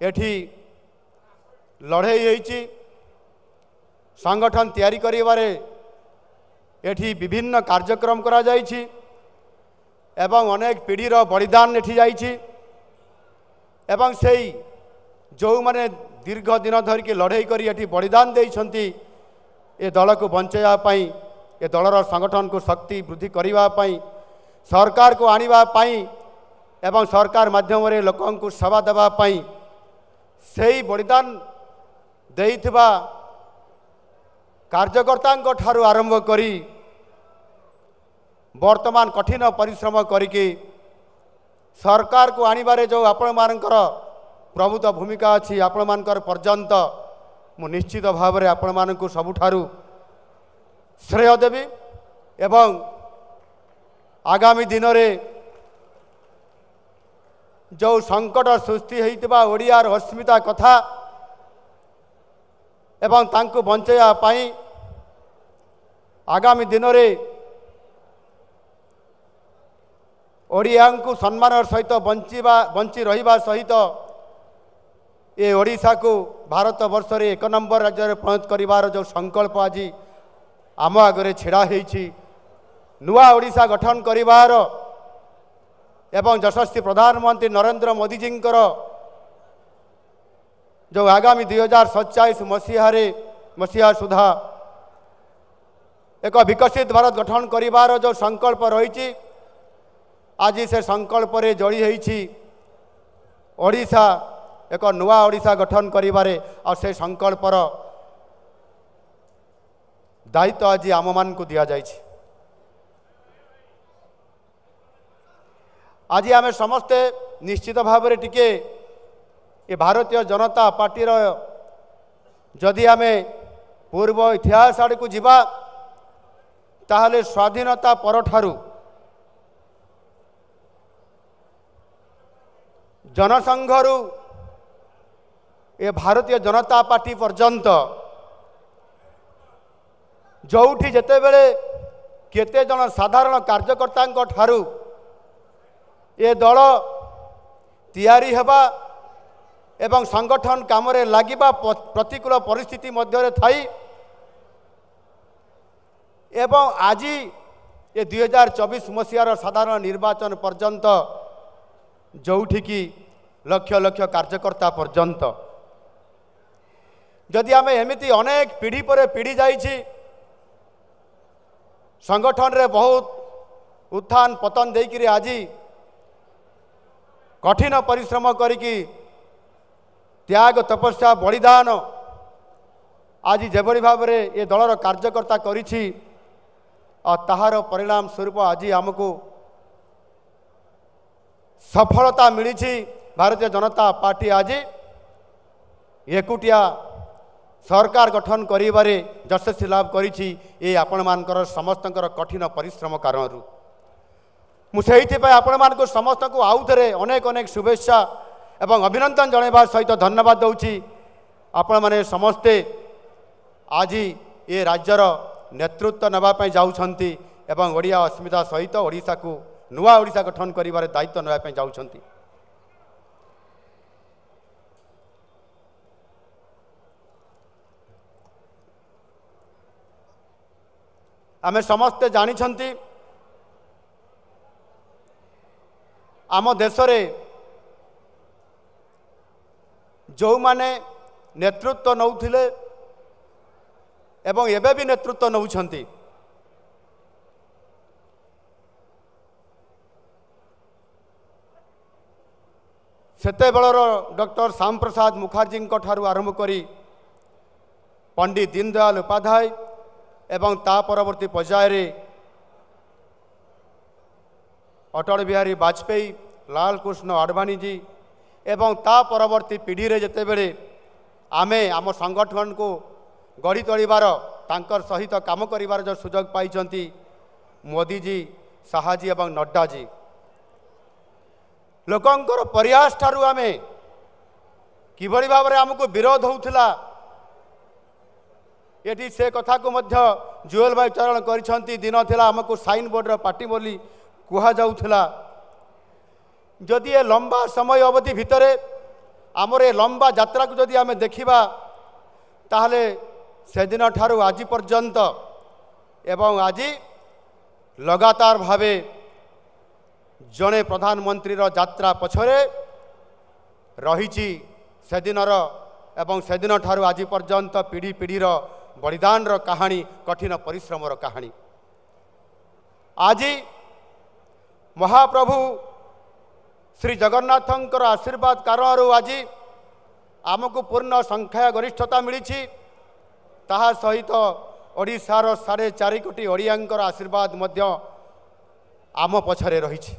एठी लड़ाई होईची संगठन तैयारी करिबारे एठी विभिन्न कार्यक्रम करा जाईची एवं अनेक पीढ़ीर बलिदान एठी जाईची एवं सेई जो माने दीर्घ दिन धरिकी लड़ाई करी एठी बलिदान देइछंती ए दल को बंचाइबा पई ए दलर संगठन को शक्ति वृद्धि करिबा पई सरकार को आनिबा पई एवं सरकार माध्यम रे लोकन को सेवा देबा पई सेई बलिदान देइथिबा कार्यकर्ता ठारू आरंभ करी वर्तमान कठिन परिश्रम करिके सरकार को आनिबारे जो आपण मानकर प्रभुत्व भूमिका अच्छी आपण मानकर पर्यंत मु निश्चित भाव में आपण मानकु सबुठारु श्रेय देवी एवं आगामी दिन रे जो संकट सृष्टि होइतिबा ओडियार अस्मिता कथा एवं तांको बंचाइबा पाई आगामी दिन रे ओडिया को सम्मान सहित बंची रहिबा सहित ये ओडिशा को भारत वर्ष रे 1 नंबर राज्य में परिणत करिवार जो संकल्प आज आम आगे छिड़ा होईछि नुआ ओडिशा गठन करिवार एवं यशस्वी प्रधानमंत्री नरेंद्र मोदी जी जो आगामी 2047 मसीहा सुधा एक विकसित भारत गठन करिवार जो संकल्प रही आज से संकल्प रे जड़ी होईछि ओडिशा एक नुआ ओडिशा गठन करिबारे और से संकल्पर दायित्व आज आम मान को दिया जाइछि। आज आम समस्ते निश्चित भाव में टिके ये भारतीय जनता पार्टी जदि आम पूर्व इतिहास आड़ को जीवा ताहले स्वाधीनता परठारु जनसंघरु ये भारतीय जनता पार्टी पर्यंत जोठी जेते बेले केते जन साधारण कार्यकर्ता ठारू ये दल तैयारी हेबा एवं संगठन काम रे लागिबा प्रतिकूल परिस्थिति मध्य थाई एवं आज ये 2024 मसीहार साधारण निर्वाचन पर्यंत जोठी की लक्ष लक्ष कार्यकर्ता पर्यंत जदि आम एमती अनेक पीढ़ी पर पीढ़ी जाइछि संगठन रे बहुत उत्थान पतन देकिरी आज कठिन परिश्रम करिकी त्याग तपस्या बलिदान आज जेभली भाव रे ये दलर कार्यकर्ता करिछि और ताहार परिणाम स्वरूप आज आमको सफलता मिली भारतीय जनता पार्टी आज एकुटिया सरकार गठन करिबारे यशस्वी लाभ करिछि ए आपण मानकर समस्तंकर कठिन परिश्रम कारण मुझे आपण मानक समस्त को आउ थे अनेक अनेक शुभेच्छा एवं अभिनंदन जनवा सहित धन्यवाद दूची आपण माने समस्ते आज ये राज्यर नेतृत्व नापी जाउछंती एवं ओडिया अस्मिता सहित ओडिशा को नुआ ओडिशा गठन करिबारे दायित्व नापी जाउछंती। आमे समस्ते जानिछंती आम देश रे जो माने नेतृत्व नौथिले एवं एबे भी नेतृत्व नौछंती सेते बेलर डॉक्टर श्याम प्रसाद मुखर्जी ठारू आरंभ करी पंडित दीनदयाल उपाध्याय एवं ता परवर्ती पर्याय रे अटल बिहारी वाजपेयी लाल कृष्ण आडवाणी जी एवं ता परवर्ती पीढ़ी रे जेते बेले आमे आम संगठन को गढ़ी तोड़बार तांकर सहित काम करिवार जो सुजोग पाइछंती मोदी जी शाह जी एवं नड्डा जी लोकंकर प्रयास ठारू आमे किभली भाव में आमको विरोध होउथिला ये से कथा को मध्य जुएल भाई चरण करिछंती दिन थिला आमको साइन बोर्ड रो पार्टी बोली कुहा जाउथिला जदि ये लंबा समय अवधि भितरे आमर ए लंबा यात्रा को जदि आम देखा ताहले सेदिन ठारू आज पर्यंत एवं आज लगातार भावे जड़े प्रधानमंत्री यात्रा पछरे रही सेदिनर एवं सेदिन ठारू आज पर्यंत पीढ़ी पीढ़ीर बलिदान कहानी कठिन परिश्रम कहानी। आज महाप्रभु श्री जगन्नाथंकर आशीर्वाद कारण आज आमको पूर्ण संख्या गरिष्ठता मिली ताहा सहित ओडिशार 4.5 कोटी ओडियांकर आशीर्वाद मध्य आम पछरे रही।